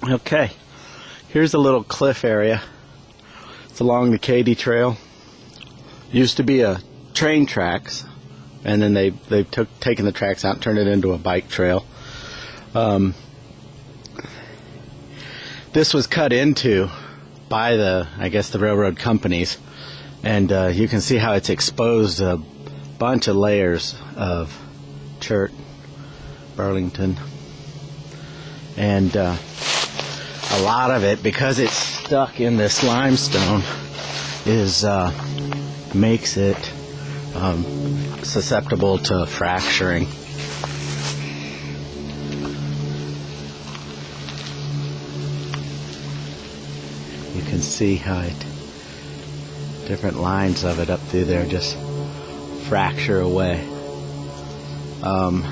Okay, here's a little cliff area. It's along the Katy Trail. Used to be a train tracks, and then they've taken the tracks out and turned it into a bike trail. This was cut into by the railroad companies, and you can see how it's exposed a bunch of layers of chert, Burlington, and a lot of it, because it's stuck in this limestone, is makes it susceptible to fracturing. You can see how different lines of it up through there just fracture away. I'm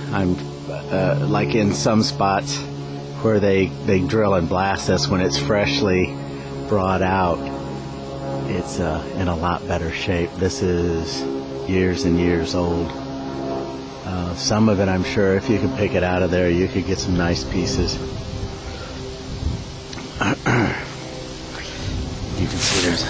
like in some spots where they drill and blast this when it's freshly brought out, it's in a lot better shape. This is years and years old. Some of it, I'm sure, if you could pick it out of there, you could get some nice pieces. You can see there's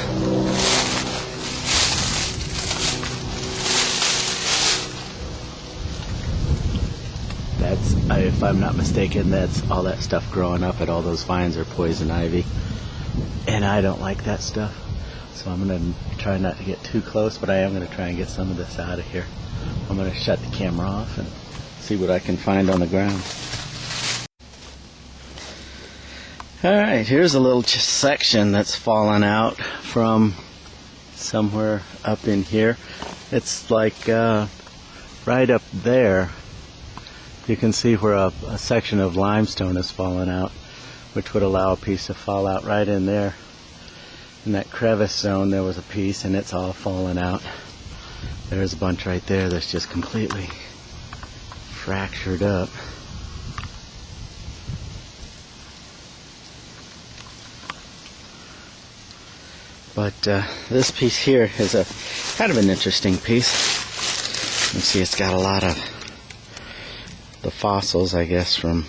if I'm not mistaken, that's all that stuff growing up, and all those vines are poison ivy, and I don't like that stuff, so I'm going to try not to get too close, but I am going to try and get some of this out of here. I'm going to shut the camera off and see what I can find on the ground. Alright, here's a little section that's fallen out from somewhere up in here. It's like right up there. You can see where a section of limestone has fallen out, which would allow a piece to fall out right in there. In that crevice zone there was a piece, and it's all fallen out. There's a bunch right there that's just completely fractured up. But this piece here is a kind of an interesting piece. You can see it's got a lot of the fossils, I guess, from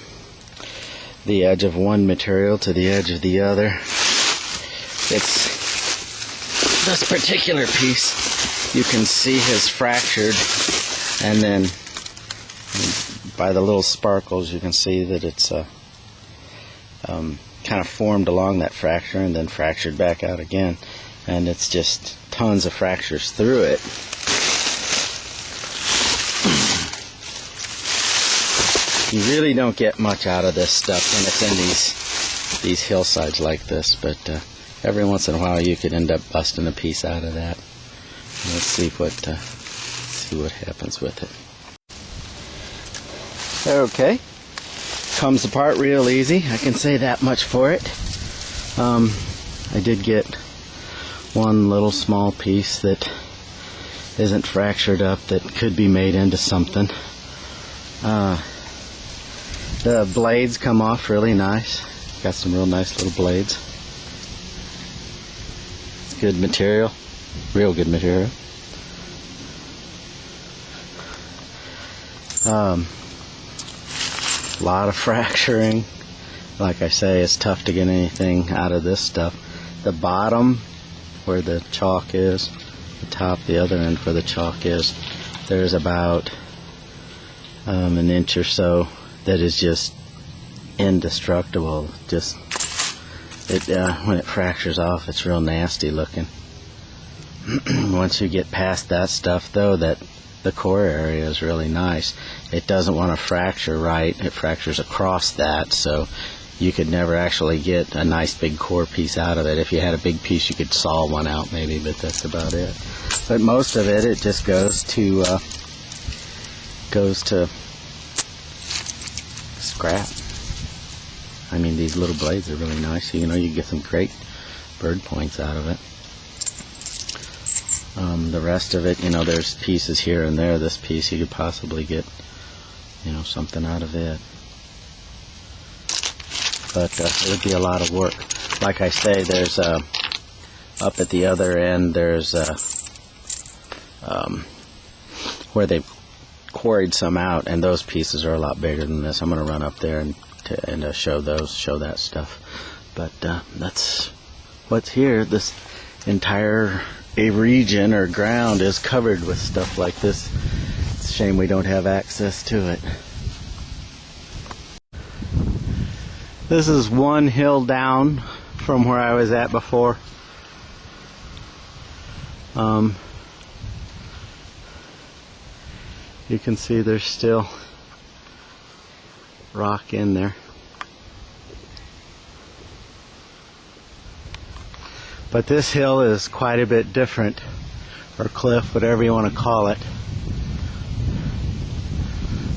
the edge of one material to the edge of the other. It's this particular piece, you can see has fractured, and then by the little sparkles you can see that it's kind of formed along that fracture and then fractured back out again, and it's just tons of fractures through it. You really don't get much out of this stuff when it's in these hillsides like this, but every once in a while you could end up busting a piece out of that. Let's see what happens with it. Okay, comes apart real easy. I can say that much for it. I did get one little small piece that isn't fractured up that could be made into something. The blades come off really nice. Got some real nice little blades. It's good material, real good material. A lot of fracturing. Like I say, it's tough to get anything out of this stuff. The bottom, where the chalk is, the top, the other end where the chalk is, there's about an inch or so that is just indestructible. Just when it fractures off, it's real nasty looking. Once you get past that stuff, though, that the core area is really nice. It doesn't want to fracture right. It fractures across that, so you could never actually get a nice big core piece out of it. If you had a big piece, you could saw one out maybe, but that's about it. But most of it just goes to scrap. I mean, these little blades are really nice. You know, you get some great bird points out of it. The rest of it, you know, there's pieces here and there. This piece, you could possibly get, you know, something out of it. But it would be a lot of work. Like I say, there's up at the other end, there's where they quarried some out, and those pieces are a lot bigger than this. I'm going to run up there and to show that stuff. But that's what's here. This entire region or ground is covered with stuff like this. It's a shame we don't have access to it. This is one hill down from where I was at before. You can see there's still rock in there. But this hill is quite a bit different, or cliff, whatever you want to call it.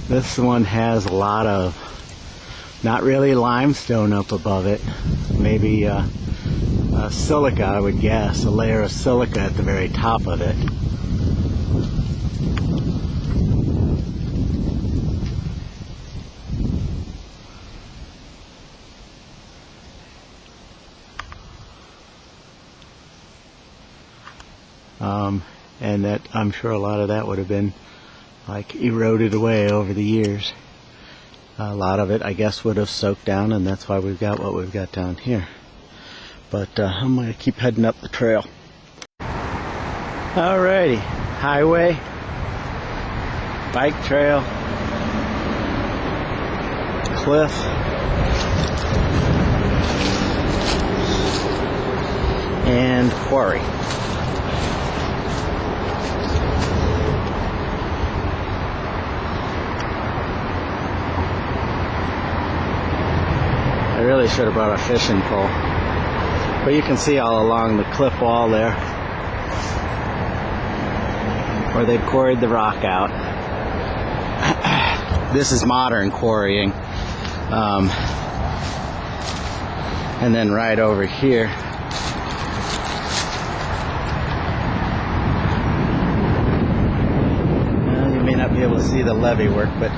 This one has a lot of, not really limestone up above it, maybe silica, I would guess, a layer of silica at the very top of it. And that, I'm sure a lot of that would have been like eroded away over the years. A lot of it, I guess, would have soaked down, and that's why we've got what we've got down here. But I'm going to keep heading up the trail. Alrighty, highway, bike trail, cliff, and quarry. I really should have brought a fishing pole. But you can see all along the cliff wall there where they've quarried the rock out. This is modern quarrying. And then right over here, well, you may not be able to see the levee work, but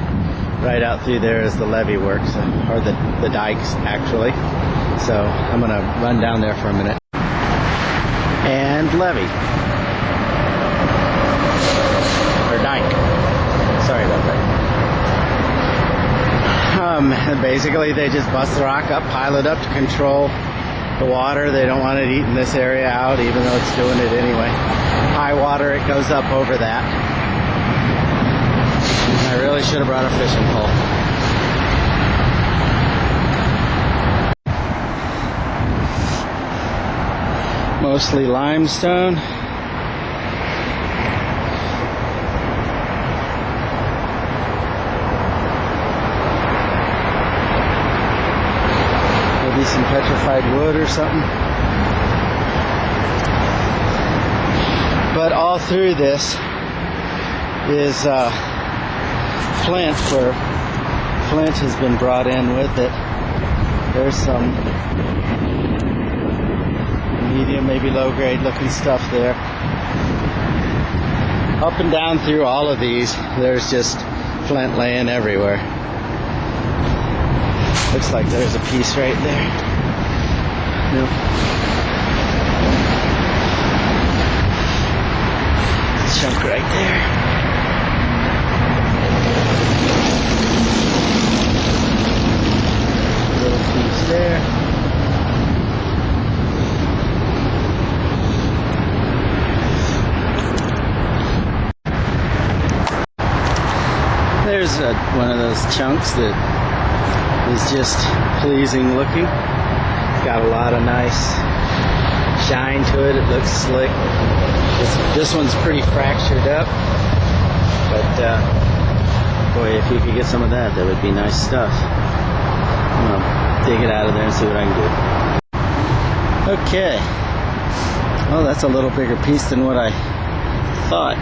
right out through there is the levee works, or the dikes actually. So I'm going to run down there for a minute. And levee. Or dike. Sorry about that. Basically they just bust the rock up, pile it up to control the water. They don't want it eating this area out, even though it's doing it anyway. High water, it goes up over that. I really should have brought a fishing pole. Mostly limestone. Maybe some petrified wood or something. But all through this is flint, where flint has been brought in with it. There's some medium, maybe low grade looking stuff there. Up and down through all of these, there's just flint laying everywhere. Looks like there's a piece right there. Nope. Chunk right there. Little piece there. There's one of those chunks that is just pleasing looking. Got a lot of nice shine to it. It looks slick. This one's pretty fractured up, but boy, if you could get some of that, that would be nice stuff. I'm gonna dig it out of there and see what I can do. Okay. Well, that's a little bigger piece than what I thought.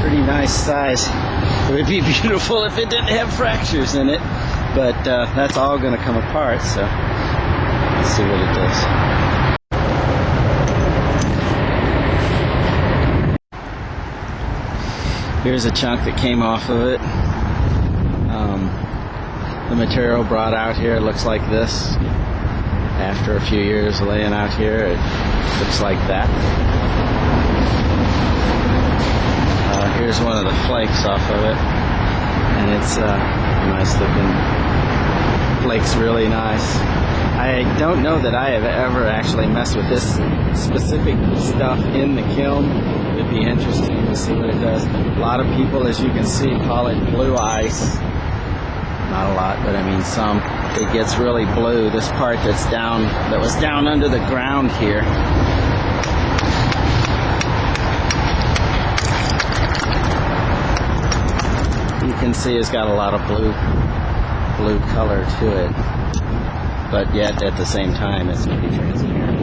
Pretty nice size. It would be beautiful if it didn't have fractures in it, but that's all going to come apart, so let's see what it does. Here's a chunk that came off of it. The material brought out here looks like this. After a few years laying out here, it looks like that. Here's one of the flakes off of it, and it's nice looking. Flakes really nice. I don't know that I have ever actually messed with this specific stuff in the kiln. It'd be interesting to see what it does. A lot of people, as you can see, call it blue ice. Not a lot, but I mean some. It gets really blue. This part that was down under the ground here. You can see it's got a lot of blue color to it, but yet at the same time it's pretty transparent.